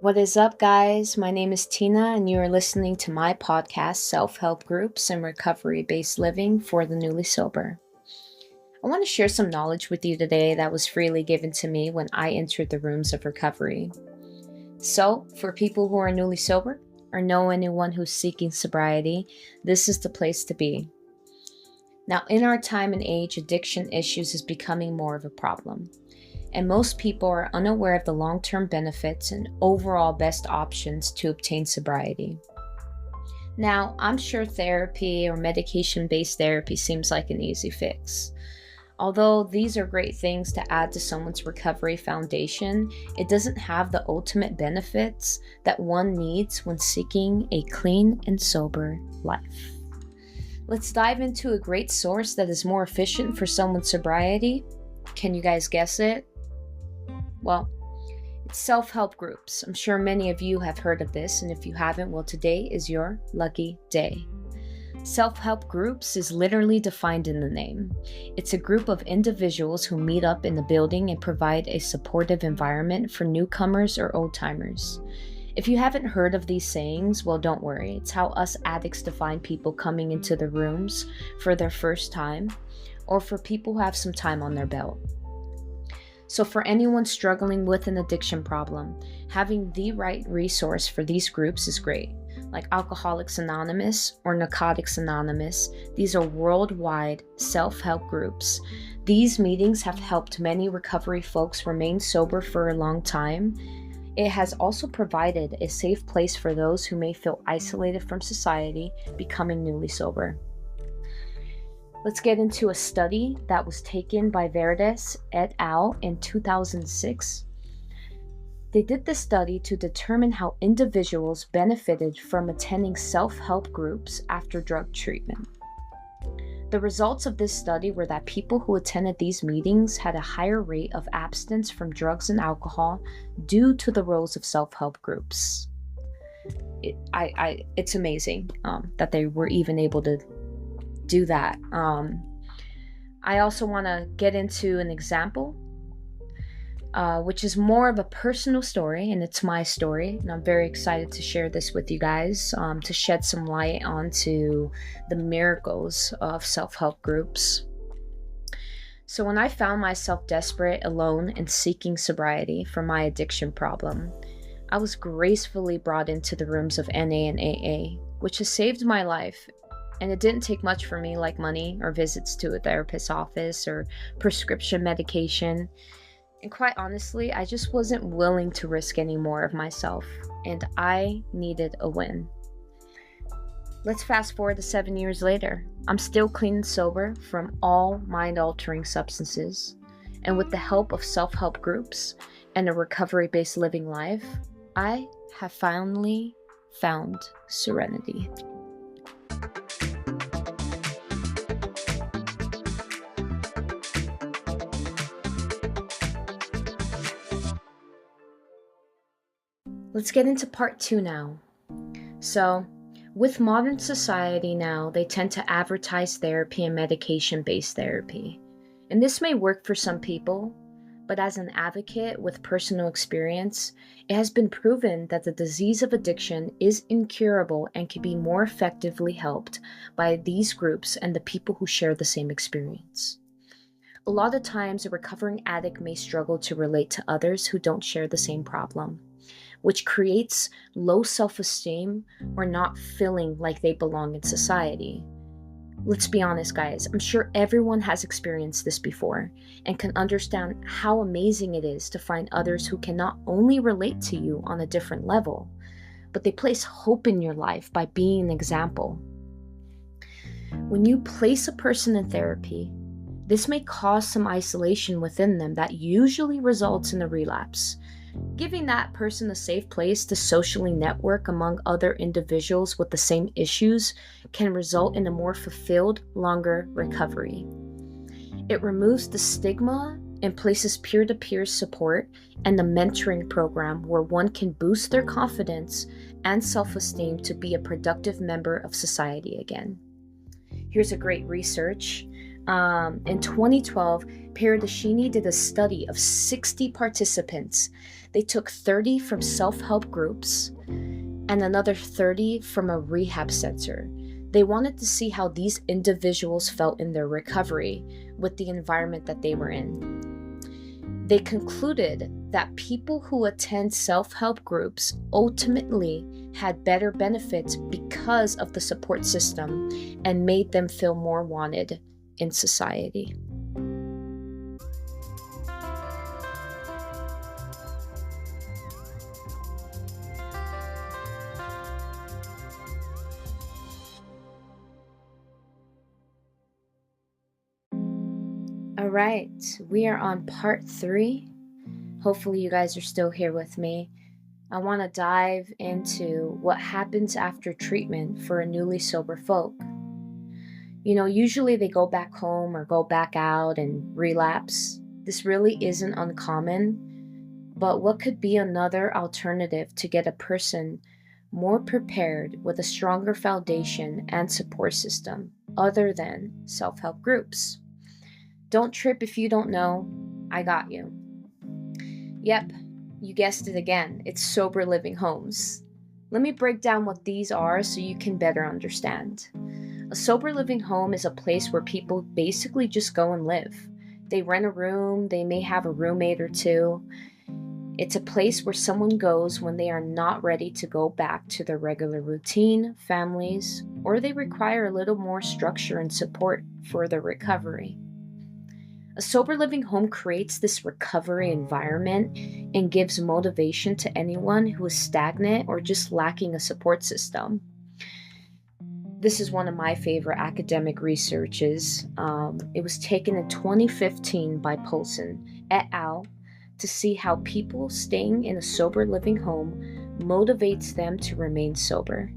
What is up, guys? My name is Tina, and you are listening to my podcast, Self Help Groups and Recovery Based Living for the Newly Sober. I want to share some knowledge with you today that was freely given to me when I entered the rooms of recovery. So, for people who are newly sober or know anyone who's seeking sobriety, this is the place to be. Now, in our time and age, addiction issues is becoming more of a problem. And most people are unaware of the long-term benefits and overall best options to obtain sobriety. Now, I'm sure therapy or medication-based therapy seems like an easy fix. Although these are great things to add to someone's recovery foundation, it doesn't have the ultimate benefits that one needs when seeking a clean and sober life. Let's dive into a great source that is more efficient for someone's sobriety. Can you guys guess it? Well, it's self-help groups. I'm sure many of you have heard of this, and if you haven't, well, today is your lucky day. Self-help groups is literally defined in the name. It's a group of individuals who meet up in the building and provide a supportive environment for newcomers or old-timers. If you haven't heard of these sayings, well, don't worry. It's how us addicts define people coming into the rooms for their first time, or for people who have some time on their belt. So for anyone struggling with an addiction problem, having the right resource for these groups is great. Like Alcoholics Anonymous or Narcotics Anonymous, these are worldwide self-help groups. These meetings have helped many recovery folks remain sober for a long time. It has also provided a safe place for those who may feel isolated from society becoming newly sober. Let's get into a study that was taken by Verdes et al. In 2006. They did this study to determine how individuals benefited from attending self-help groups after drug treatment. The results of this study were that people who attended these meetings had a higher rate of abstinence from drugs and alcohol due to the roles of self-help groups. It's amazing that they were even able to do that. I also want to get into an example, which is more of a personal story, and it's my story, and I'm very excited to share this with you guys, to shed some light onto the miracles of self-help groups. So when I found myself desperate, alone, and seeking sobriety for my addiction problem, I was gracefully brought into the rooms of NA and AA, which has saved my life. And it didn't take much for me, like money or visits to a therapist's office or prescription medication. And quite honestly, I just wasn't willing to risk any more of myself, and I needed a win. Let's fast forward to 7 years later. I'm still clean and sober from all mind-altering substances. And with the help of self-help groups and a recovery-based living life, I have finally found serenity. Let's get into part 2 now. So, with modern society now, they tend to advertise therapy and medication-based therapy. And this may work for some people, but as an advocate with personal experience, it has been proven that the disease of addiction is incurable and can be more effectively helped by these groups and the people who share the same experience. A lot of times, a recovering addict may struggle to relate to others who don't share the same problem, which creates low self-esteem or not feeling like they belong in society. Let's be honest, guys. I'm sure everyone has experienced this before and can understand how amazing it is to find others who can not only relate to you on a different level, but they place hope in your life by being an example. When you place a person in therapy, this may cause some isolation within them that usually results in a relapse. Giving that person a safe place to socially network among other individuals with the same issues can result in a more fulfilled, longer recovery. It removes the stigma and places peer-to-peer support and the mentoring program where one can boost their confidence and self-esteem to be a productive member of society again. Here's a great research In 2012, Paradishini did a study of 60 participants. They took 30 from self-help groups and another 30 from a rehab center. They wanted to see how these individuals felt in their recovery with the environment that they were in. They concluded that people who attend self-help groups ultimately had better benefits because of the support system and made them feel more wanted in society. All right, we are on part 3. Hopefully you guys are still here with me. I want to dive into what happens after treatment for a newly sober folk. Usually they go back home or go back out and relapse. This really isn't uncommon, but what could be another alternative to get a person more prepared with a stronger foundation and support system other than self-help groups? Don't trip if you don't know. I got you. Yep, you guessed it again. It's sober living homes. Let me break down what these are so you can better understand. A sober living home is a place where people basically just go and live. They rent a room, they may have a roommate or two. It's a place where someone goes when they are not ready to go back to their regular routine, families, or they require a little more structure and support for their recovery. A sober living home creates this recovery environment and gives motivation to anyone who is stagnant or just lacking a support system. This is one of my favorite academic researches. It was taken in 2015 by Poulsen et al. To see how people staying in a sober living home motivates them to remain sober.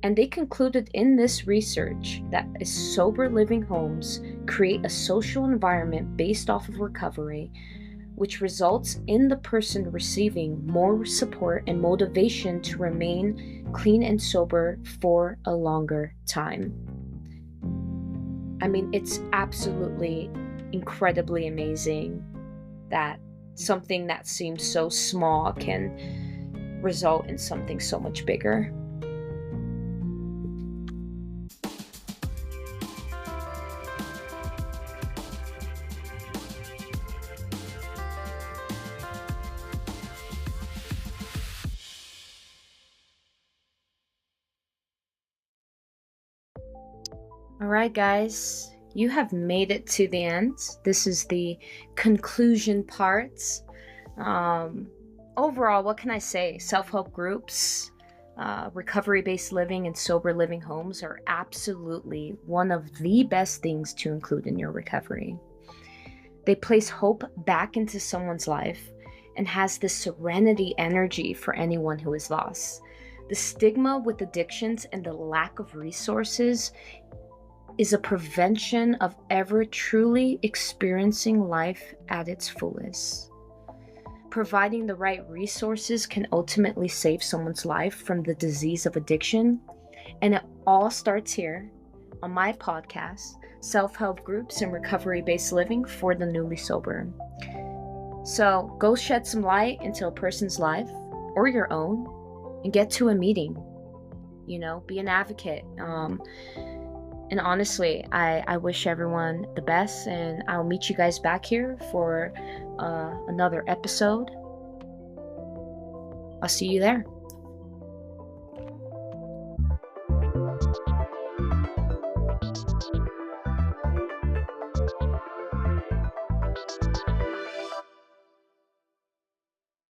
And they concluded in this research that sober living homes create a social environment based off of recovery, which results in the person receiving more support and motivation to remain clean and sober for a longer time. I mean, it's absolutely incredibly amazing that something that seems so small can result in something so much bigger. All right, guys, you have made it to the end. This is the conclusion part. Overall, what can I say? Self-help groups, recovery-based living, and sober living homes are absolutely one of the best things to include in your recovery. They place hope back into someone's life and has this serenity energy for anyone who is lost. The stigma with addictions and the lack of resources is a prevention of ever truly experiencing life at its fullest. Providing the right resources can ultimately save someone's life from the disease of addiction, and it all starts here on my podcast, Self-Help Groups and Recovery-Based Living for the Newly Sober. So go shed some light into a person's life or your own and get to a meeting. Be an advocate. And honestly, I wish everyone the best, and I'll meet you guys back here for another episode. I'll see you there.